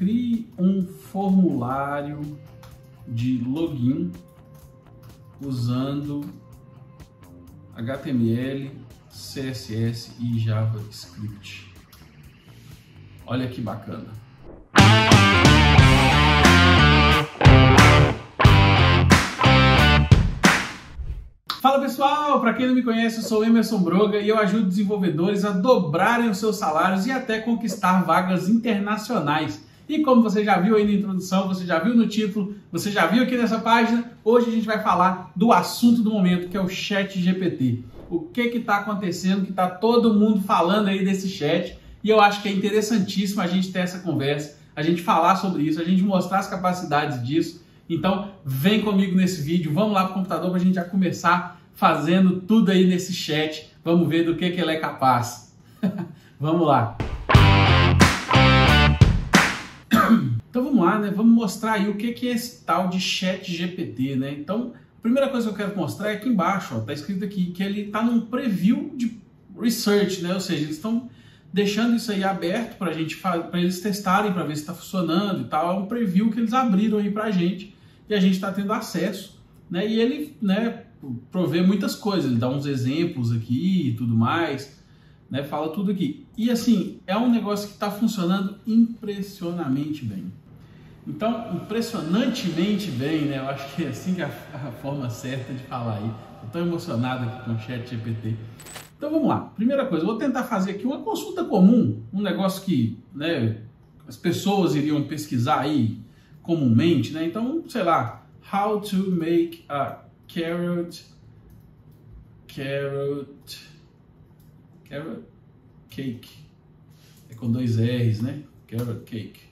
crie um formulário de login usando HTML, CSS e JavaScript. Olha que bacana. Fala pessoal, para quem não me conhece, eu sou Emerson Broga e eu ajudo desenvolvedores a dobrarem os seus salários e até conquistar vagas internacionais. E como você já viu aí na introdução, você já viu no título, você já viu aqui nessa página, hoje a gente vai falar do assunto do momento, que é o ChatGPT. O que está acontecendo, que está todo mundo falando aí desse chat, e eu acho que é interessantíssimo a gente ter essa conversa, a gente falar sobre isso, a gente mostrar as capacidades disso. Então, vem comigo nesse vídeo, vamos lá para o computador para a gente já começar fazendo tudo aí nesse chat. Vamos ver do que ele é capaz. Vamos lá. Então vamos lá, né? Vamos mostrar aí o que é esse tal de ChatGPT, né? Então, a primeira coisa que eu quero mostrar é aqui embaixo, ó, tá escrito aqui que ele está num preview de research, né? Ou seja, eles estão deixando isso aí aberto para eles testarem, para ver se está funcionando e tal. É um preview que eles abriram aí para a gente e a gente está tendo acesso, né? E ele, né, provê muitas coisas, ele dá uns exemplos aqui e tudo mais, né? Fala tudo aqui. E assim, é um negócio que está funcionando impressionantemente bem. Então, impressionantemente bem, né? Eu acho que é assim que é a forma certa de falar aí. Estou emocionado aqui com o ChatGPT. Então vamos lá. Primeira coisa, eu vou tentar fazer aqui uma consulta comum, um negócio que, né, as pessoas iriam pesquisar aí comumente, né? Então, sei lá, how to make a carrot cake. É com 2 R's, né? Carrot cake.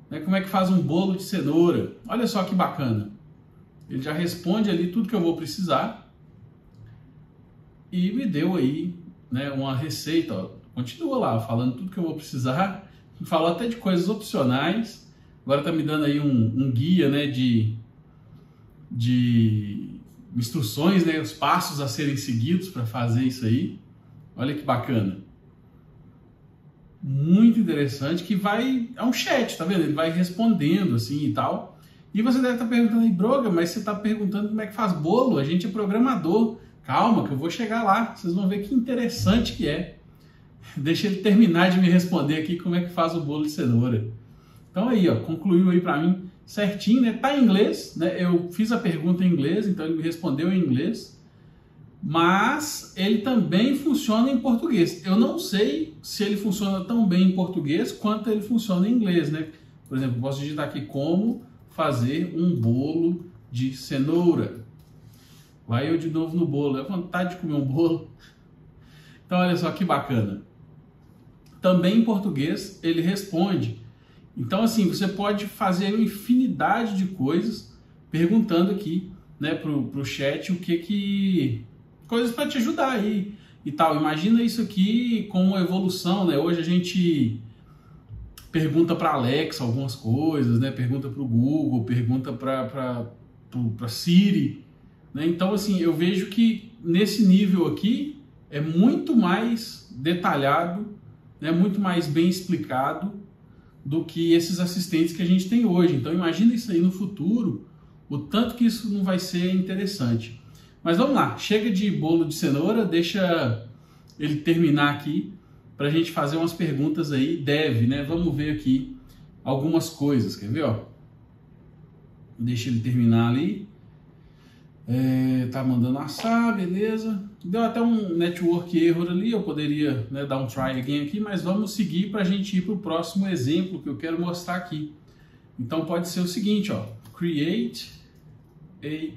Né? Como é que faz um bolo de cenoura? Olha só que bacana. Ele já responde ali tudo que eu vou precisar e me deu aí, né, uma receita. Ó. Continua lá falando tudo que eu vou precisar. Falou até de coisas opcionais. Agora tá me dando aí um guia, né, de instruções, né, os passos a serem seguidos para fazer isso aí. Olha que bacana. Muito interessante, que é um chat, tá vendo? Ele vai respondendo assim e tal. E você deve estar perguntando aí, Broga, mas você está perguntando como é que faz bolo? A gente é programador. Calma que eu vou chegar lá. Vocês vão ver que interessante que é. Deixa ele terminar de me responder aqui como é que faz o bolo de cenoura. Então aí, ó, concluiu aí para mim certinho, né? Tá em inglês, né? Eu fiz a pergunta em inglês, então ele me respondeu em inglês. Mas ele também funciona em português. Eu não sei se ele funciona tão bem em português quanto ele funciona em inglês, né? Por exemplo, posso digitar aqui como fazer um bolo de cenoura. Vai eu de novo no bolo. É vontade de comer um bolo. Então olha só que bacana. Também em português ele responde. Então assim, você pode fazer uma infinidade de coisas perguntando aqui, né, pro chat coisas para te ajudar aí e tal. Imagina isso aqui como evolução, né? Hoje a gente pergunta para Alexa algumas coisas, né? Pergunta para o Google, pergunta para Siri, né? Então assim, eu vejo que nesse nível aqui é muito mais detalhado, né? Muito mais bem explicado do que esses assistentes que a gente tem hoje. Então imagina isso aí no futuro, o tanto que isso não vai ser interessante. Mas vamos lá, chega de bolo de cenoura, deixa ele terminar aqui para a gente fazer umas perguntas aí, né? Vamos ver aqui algumas coisas, quer ver, ó? Deixa ele terminar ali. Tá mandando assar, beleza. Deu até um network error ali, eu poderia, né, dar um try again aqui, mas vamos seguir para a gente ir para o próximo exemplo que eu quero mostrar aqui. Então pode ser o seguinte, ó, create a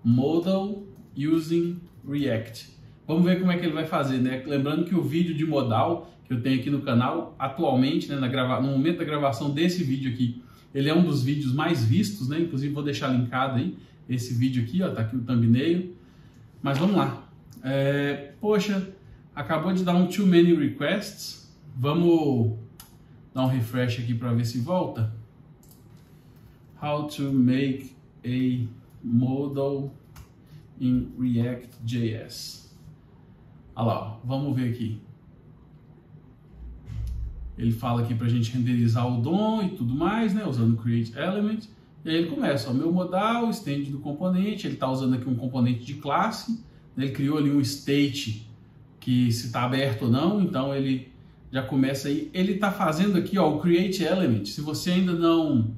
model using React. Vamos ver como é que ele vai fazer, né? Lembrando que o vídeo de modal que eu tenho aqui no canal, atualmente, né, no momento da gravação desse vídeo aqui, ele é um dos vídeos mais vistos, né? Inclusive vou deixar linkado aí esse vídeo aqui, ó, tá aqui o thumbnail. Mas vamos lá. Poxa, acabou de dar um too many requests. Vamos dar um refresh aqui para ver se volta. How to make a model in React.js. Olha lá, ó, vamos ver aqui. ele fala aqui para a gente renderizar o DOM e tudo mais, né, usando o create element. E aí ele começa, ó, meu modal, stand do componente, ele está usando aqui um componente de classe, né, ele criou ali um state que se está aberto ou não, então ele já começa aí. Ele está fazendo aqui, ó, o create element. Se você ainda não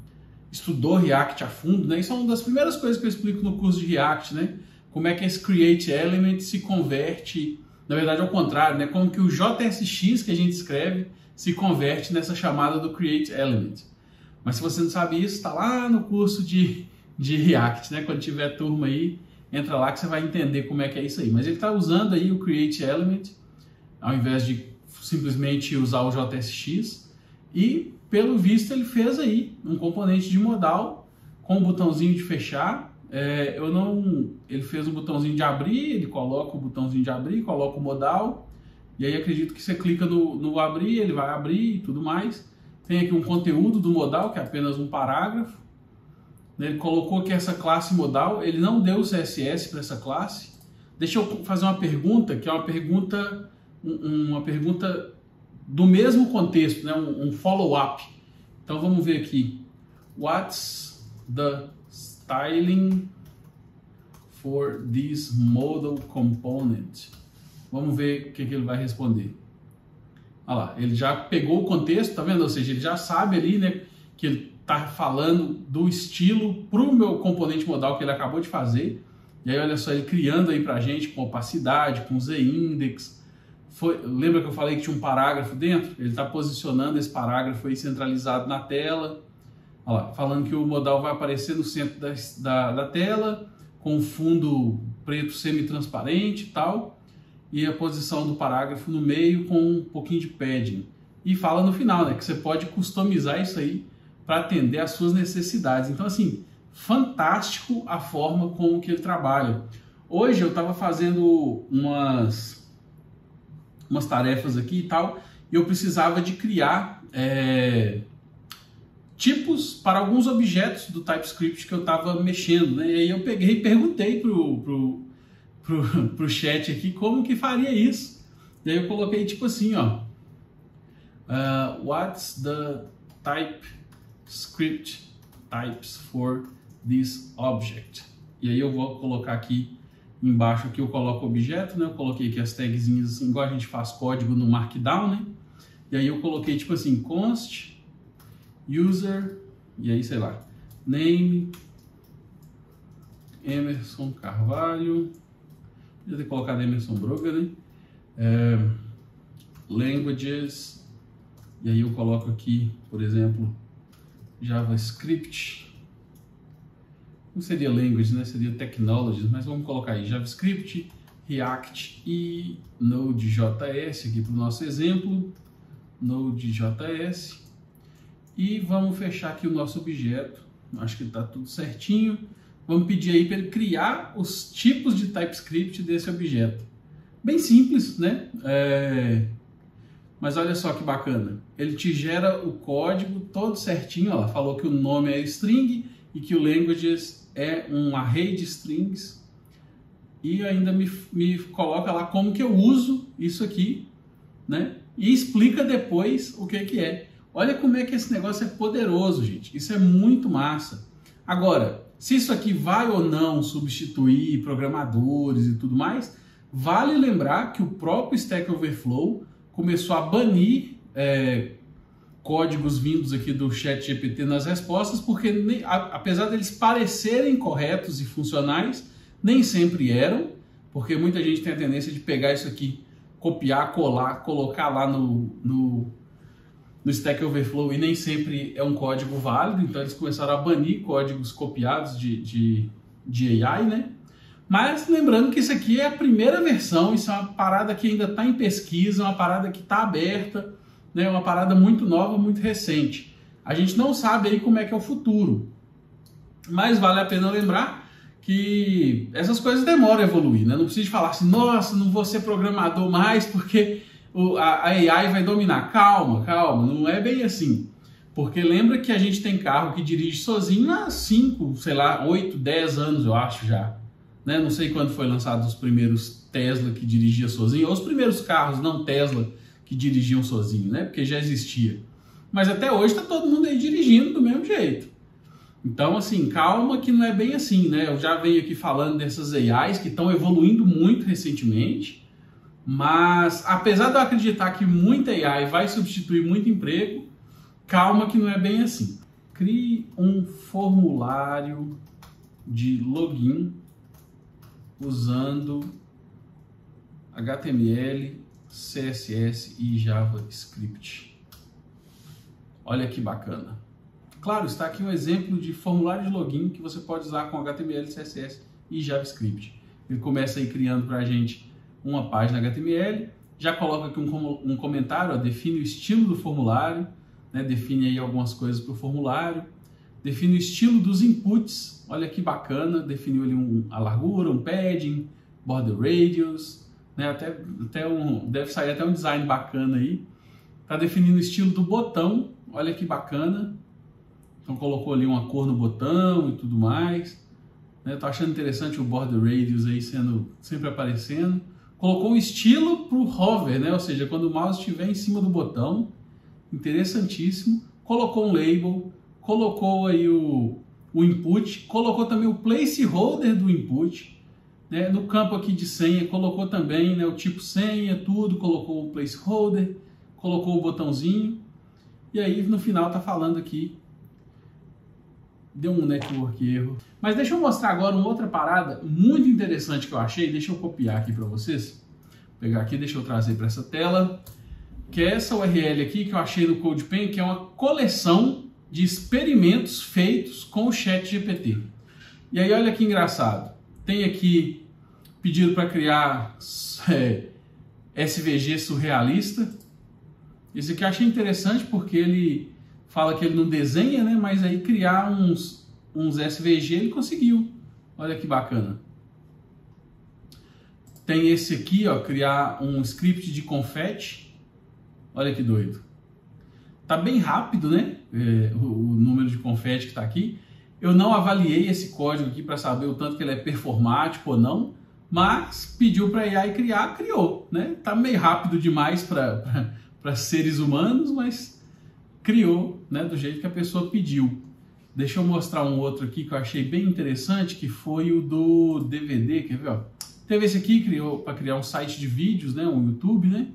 estudou React a fundo, né, isso é uma das primeiras coisas que eu explico no curso de React, né, como é que esse create element se converte, na verdade ao contrário, né, como que o JSX que a gente escreve se converte nessa chamada do create element. Mas se você não sabe isso, está lá no curso de React, né? Quando tiver turma aí, entra lá que você vai entender como é que é isso aí. Mas ele está usando aí o create element, ao invés de simplesmente usar o JSX, e pelo visto ele fez aí um componente de modal com um botãozinho de fechar. Ele fez um botãozinho de abrir, ele coloca o botãozinho de abrir, coloca o modal. E aí acredito que você clica no abrir, ele vai abrir e tudo mais. Tem aqui um conteúdo do modal, que é apenas um parágrafo. Ele colocou aqui essa classe modal, ele não deu o CSS para essa classe. Deixa eu fazer uma pergunta, que é uma pergunta do mesmo contexto, né? Um follow-up. Então vamos ver aqui. What's the styling for this modal component? Vamos ver o que ele vai responder. Olha lá, ele já pegou o contexto, tá vendo? Ou seja, ele já sabe ali, né, que ele tá falando do estilo para o meu componente modal que ele acabou de fazer. E aí, olha só, ele criando aí pra gente com opacidade, com z-index. Lembra que eu falei que tinha um parágrafo dentro? Ele está posicionando esse parágrafo aí centralizado na tela. Olha lá, falando que o modal vai aparecer no centro da tela, com um fundo preto semi-transparente e tal. E a posição do parágrafo no meio com um pouquinho de padding. E fala no final, né, que você pode customizar isso aí para atender às suas necessidades. Então, assim, fantástico a forma como que ele trabalha. Hoje eu estava fazendo umas tarefas aqui e tal, e eu precisava de criar tipos para alguns objetos do TypeScript que eu estava mexendo, né? E aí eu peguei e perguntei pro chat aqui como que faria isso. E aí eu coloquei tipo assim, ó, what's the TypeScript types for this object? E aí eu vou colocar aqui embaixo, aqui eu coloco o objeto, né? Eu coloquei aqui as tagzinhas assim, igual a gente faz código no Markdown, né? E aí eu coloquei tipo assim, const user, e aí sei lá, name Emerson Carvalho. Podia ter colocado Emerson Broga, né? Languages, e aí eu coloco aqui, por exemplo, JavaScript. Não seria language, né? Seria technologies, mas vamos colocar aí JavaScript, React e Node.js aqui para o nosso exemplo. Node.js. E vamos fechar aqui o nosso objeto. Acho que está tudo certinho. Vamos pedir aí para ele criar os tipos de TypeScript desse objeto. Bem simples, né? Mas olha só que bacana. Ele te gera o código todo certinho. Ó, falou que o nome é string e que o languages é um array de strings. E ainda me coloca lá como que eu uso isso aqui, né? E explica depois o que é. Olha como é que esse negócio é poderoso, gente. Isso é muito massa. Agora, se isso aqui vai ou não substituir programadores e tudo mais, vale lembrar que o próprio Stack Overflow começou a banir códigos vindos aqui do ChatGPT nas respostas, porque apesar deles parecerem corretos e funcionais, nem sempre eram, porque muita gente tem a tendência de pegar isso aqui, copiar, colar, colocar lá no Stack Overflow, e nem sempre é um código válido. Então eles começaram a banir códigos copiados de AI, né? Mas lembrando que isso aqui é a primeira versão, isso é uma parada que ainda está em pesquisa, uma parada que está aberta, né? Uma parada muito nova, muito recente. A gente não sabe aí como é que é o futuro, mas vale a pena lembrar que essas coisas demoram a evoluir, né? Não precisa falar assim, nossa, não vou ser programador mais porque a AI vai dominar. Calma, não é bem assim. Porque lembra que a gente tem carro que dirige sozinho há 5, sei lá, 8, 10 anos, eu acho já. Né? Não sei quando foi lançado os primeiros Tesla que dirigia sozinho, ou os primeiros carros não Tesla que dirigiam sozinho, né? Porque já existia. Mas até hoje está todo mundo aí dirigindo do mesmo jeito. Então, assim, calma que não é bem assim, né? Eu já venho aqui falando dessas AIs que estão evoluindo muito recentemente, mas apesar de eu acreditar que muita AI vai substituir muito emprego, calma que não é bem assim. Crie um formulário de login usando HTML, CSS e JavaScript. Olha que bacana. Claro, está aqui um exemplo de formulário de login que você pode usar com HTML, CSS e JavaScript. Ele começa aí criando para a gente uma página HTML, já coloca aqui um comentário, ó, define o estilo do formulário, né, define aí algumas coisas para o formulário, define o estilo dos inputs, olha que bacana, definiu ali a largura, um padding, border radius, né, deve sair até um design bacana aí. Está definindo o estilo do botão, olha que bacana. Então colocou ali uma cor no botão e tudo mais. Estou achando interessante o border radius aí sendo sempre aparecendo. Colocou um estilo para o hover, né? Ou seja, quando o mouse estiver em cima do botão. Interessantíssimo. Colocou um label, colocou aí o input, colocou também o placeholder do input. Né? No campo aqui de senha colocou também, né, o tipo senha, tudo, colocou o placeholder, colocou o botãozinho. E aí no final está falando aqui, deu um network erro. Mas deixa eu mostrar agora uma outra parada muito interessante que eu achei. Deixa eu copiar aqui para vocês. Vou pegar aqui, deixa eu trazer para essa tela. Que é essa URL aqui que eu achei no CodePen, que é uma coleção de experimentos feitos com o ChatGPT. E aí olha que engraçado. Tem aqui pedido para criar SVG surrealista. Esse aqui eu achei interessante porque ele fala que ele não desenha, né? Mas aí criar uns SVG ele conseguiu. Olha que bacana. Tem esse aqui, ó, criar um script de confete. Olha que doido. Tá bem rápido, né? O número de confete que tá aqui. Eu não avaliei esse código aqui para saber o tanto que ele é performático ou não, mas pediu para a AI criar, criou, né? Tá meio rápido demais para seres humanos, mas criou, né, do jeito que a pessoa pediu. Deixa eu mostrar um outro aqui que eu achei bem interessante, que foi o do DVD, quer ver? Ó? Teve esse aqui, para criar um site de vídeos, né, um YouTube, né?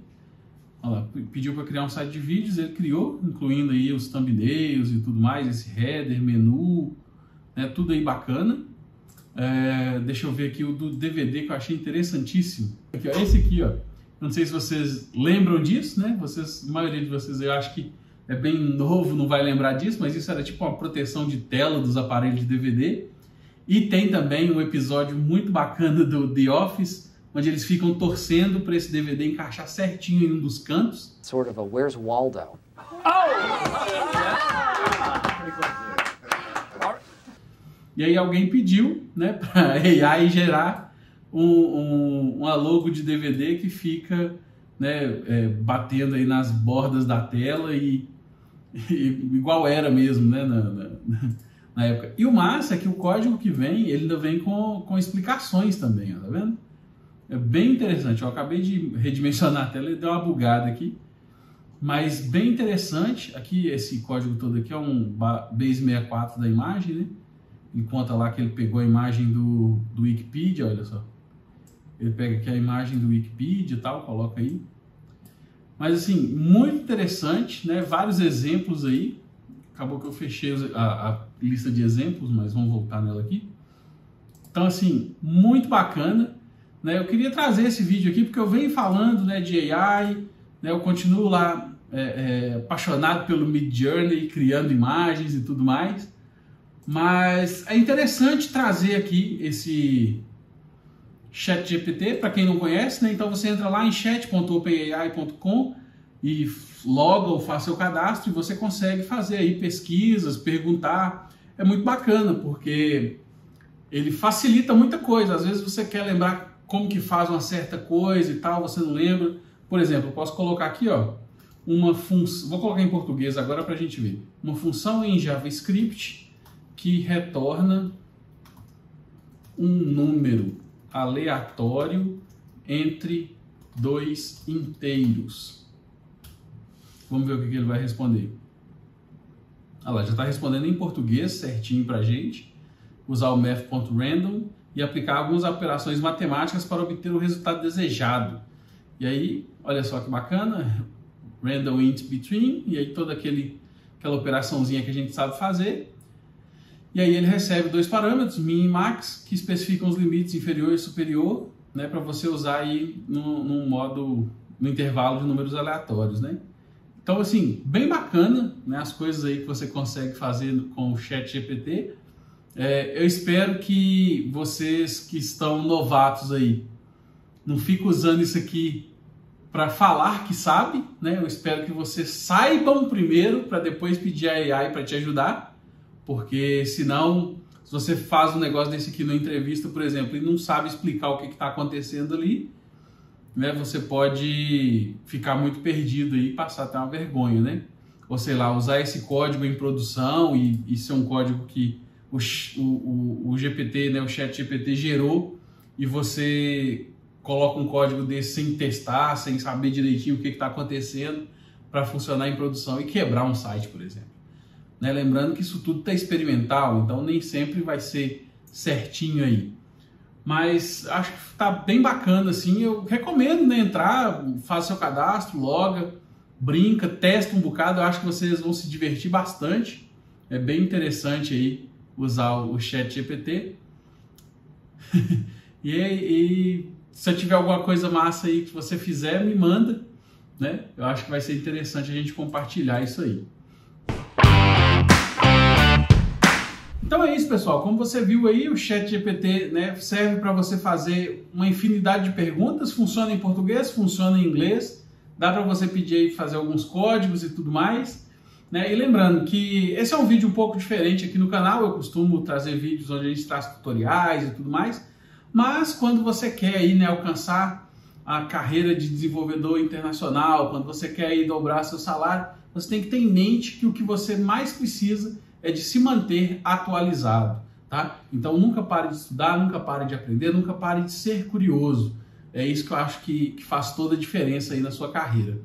Olha lá, pediu para criar um site de vídeos, ele criou, incluindo aí os thumbnails e tudo mais, esse header, menu, né, tudo aí bacana. Deixa eu ver aqui o do DVD que eu achei interessantíssimo. Aqui, ó, esse aqui, ó. Não sei se vocês lembram disso, né? A maioria de vocês eu acho que é bem novo, não vai lembrar disso, mas isso era tipo uma proteção de tela dos aparelhos de DVD. E tem também um episódio muito bacana do The Office, onde eles ficam torcendo para esse DVD encaixar certinho em um dos cantos. Sort of a Where's Waldo? E aí alguém pediu, né, para a AI gerar uma logo de DVD que fica, né, batendo aí nas bordas da tela e igual era mesmo, né, na época. E o massa é que o código que vem, ele ainda vem com explicações também, ó, tá vendo? É bem interessante. Eu acabei de redimensionar a tela e deu uma bugada aqui. Mas bem interessante. Aqui, esse código todo aqui é um base 64 da imagem, né? Ele conta lá que ele pegou a imagem do Wikipedia, olha só. Ele pega aqui a imagem do Wikipedia e tal, coloca aí. Mas assim, muito interessante, né? Vários exemplos aí. Acabou que eu fechei a lista de exemplos, mas vamos voltar nela aqui. Então assim, muito bacana. Né? Eu queria trazer esse vídeo aqui porque eu venho falando, né, de AI, né? Eu continuo lá apaixonado pelo Midjourney, criando imagens e tudo mais. Mas é interessante trazer aqui esse ChatGPT, para quem não conhece, né? Então você entra lá em chat.openai.com e loga ou faz seu cadastro e você consegue fazer aí pesquisas, perguntar. É muito bacana, porque ele facilita muita coisa. Às vezes você quer lembrar como que faz uma certa coisa e tal, você não lembra. Por exemplo, eu posso colocar aqui, ó, uma função, vou colocar em português agora para a gente ver. Uma função em JavaScript que retorna um número aleatório entre dois inteiros. Vamos ver o que ele vai responder. Olha lá, já está respondendo em português certinho para a gente. Usar o math.random e aplicar algumas operações matemáticas para obter o resultado desejado. E aí, olha só que bacana, random int between, e aí toda aquela operaçãozinha que a gente sabe fazer. E aí ele recebe dois parâmetros, min e max, que especificam os limites inferior e superior, né, para você usar aí no intervalo de números aleatórios, né? Então, assim, bem bacana, né, as coisas aí que você consegue fazer com o ChatGPT. Eu espero que vocês que estão novatos aí não fiquem usando isso aqui para falar que sabe, né? Eu espero que vocês saibam primeiro para depois pedir a AI para te ajudar, porque senão, se você faz um negócio desse aqui numa entrevista, por exemplo, e não sabe explicar o que está acontecendo ali, né, você pode ficar muito perdido aí e passar até uma vergonha, né? Ou sei lá, usar esse código em produção e ser um código que o GPT, né, o ChatGPT gerou, e você coloca um código desse sem testar, sem saber direitinho o que está acontecendo para funcionar em produção e quebrar um site, por exemplo. Né? Lembrando que isso tudo está experimental, então nem sempre vai ser certinho aí. Mas acho que está bem bacana, assim. Eu recomendo, né, entrar, faz seu cadastro, loga, brinca, testa um bocado. Eu acho que vocês vão se divertir bastante. É bem interessante aí usar o ChatGPT. e se eu tiver alguma coisa massa aí que você fizer, me manda, né? Eu acho que vai ser interessante a gente compartilhar isso aí. Então é isso, pessoal. Como você viu aí, o ChatGPT, né, serve para você fazer uma infinidade de perguntas. Funciona em português, funciona em inglês. Dá para você pedir aí fazer alguns códigos e tudo mais, né? E lembrando que esse é um vídeo um pouco diferente aqui no canal. Eu costumo trazer vídeos onde a gente traz tutoriais e tudo mais. Mas quando você quer aí, né, alcançar a carreira de desenvolvedor internacional, quando você quer aí dobrar seu salário, você tem que ter em mente que o que você mais precisa é de se manter atualizado, tá? Então nunca pare de estudar, nunca pare de aprender, nunca pare de ser curioso. É isso que eu acho que faz toda a diferença aí na sua carreira.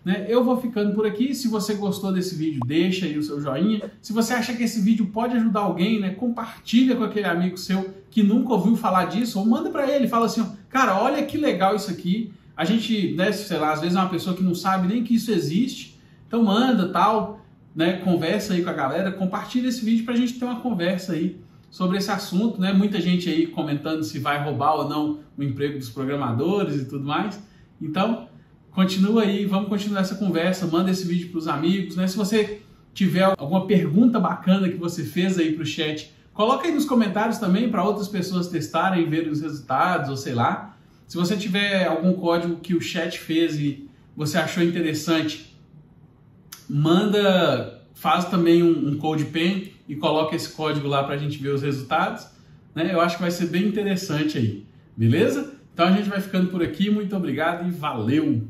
Né? Eu vou ficando por aqui. Se você gostou desse vídeo, deixa aí o seu joinha. Se você acha que esse vídeo pode ajudar alguém, né, compartilha com aquele amigo seu que nunca ouviu falar disso, ou manda para ele, fala assim, ó, cara, olha que legal isso aqui. A gente, né, sei lá, às vezes é uma pessoa que não sabe nem que isso existe, então manda, tal, né, conversa aí com a galera, compartilha esse vídeo pra gente ter uma conversa aí sobre esse assunto, né? Muita gente aí comentando se vai roubar ou não o emprego dos programadores e tudo mais. Então, continua aí, vamos continuar essa conversa, manda esse vídeo para os amigos, né? Se você tiver alguma pergunta bacana que você fez aí para o chat, coloca aí nos comentários também para outras pessoas testarem, verem os resultados, ou sei lá. Se você tiver algum código que o chat fez e você achou interessante, manda, faz também um CodePen e coloca esse código lá para a gente ver os resultados, né? Eu acho que vai ser bem interessante aí, beleza? Então a gente vai ficando por aqui, muito obrigado e valeu!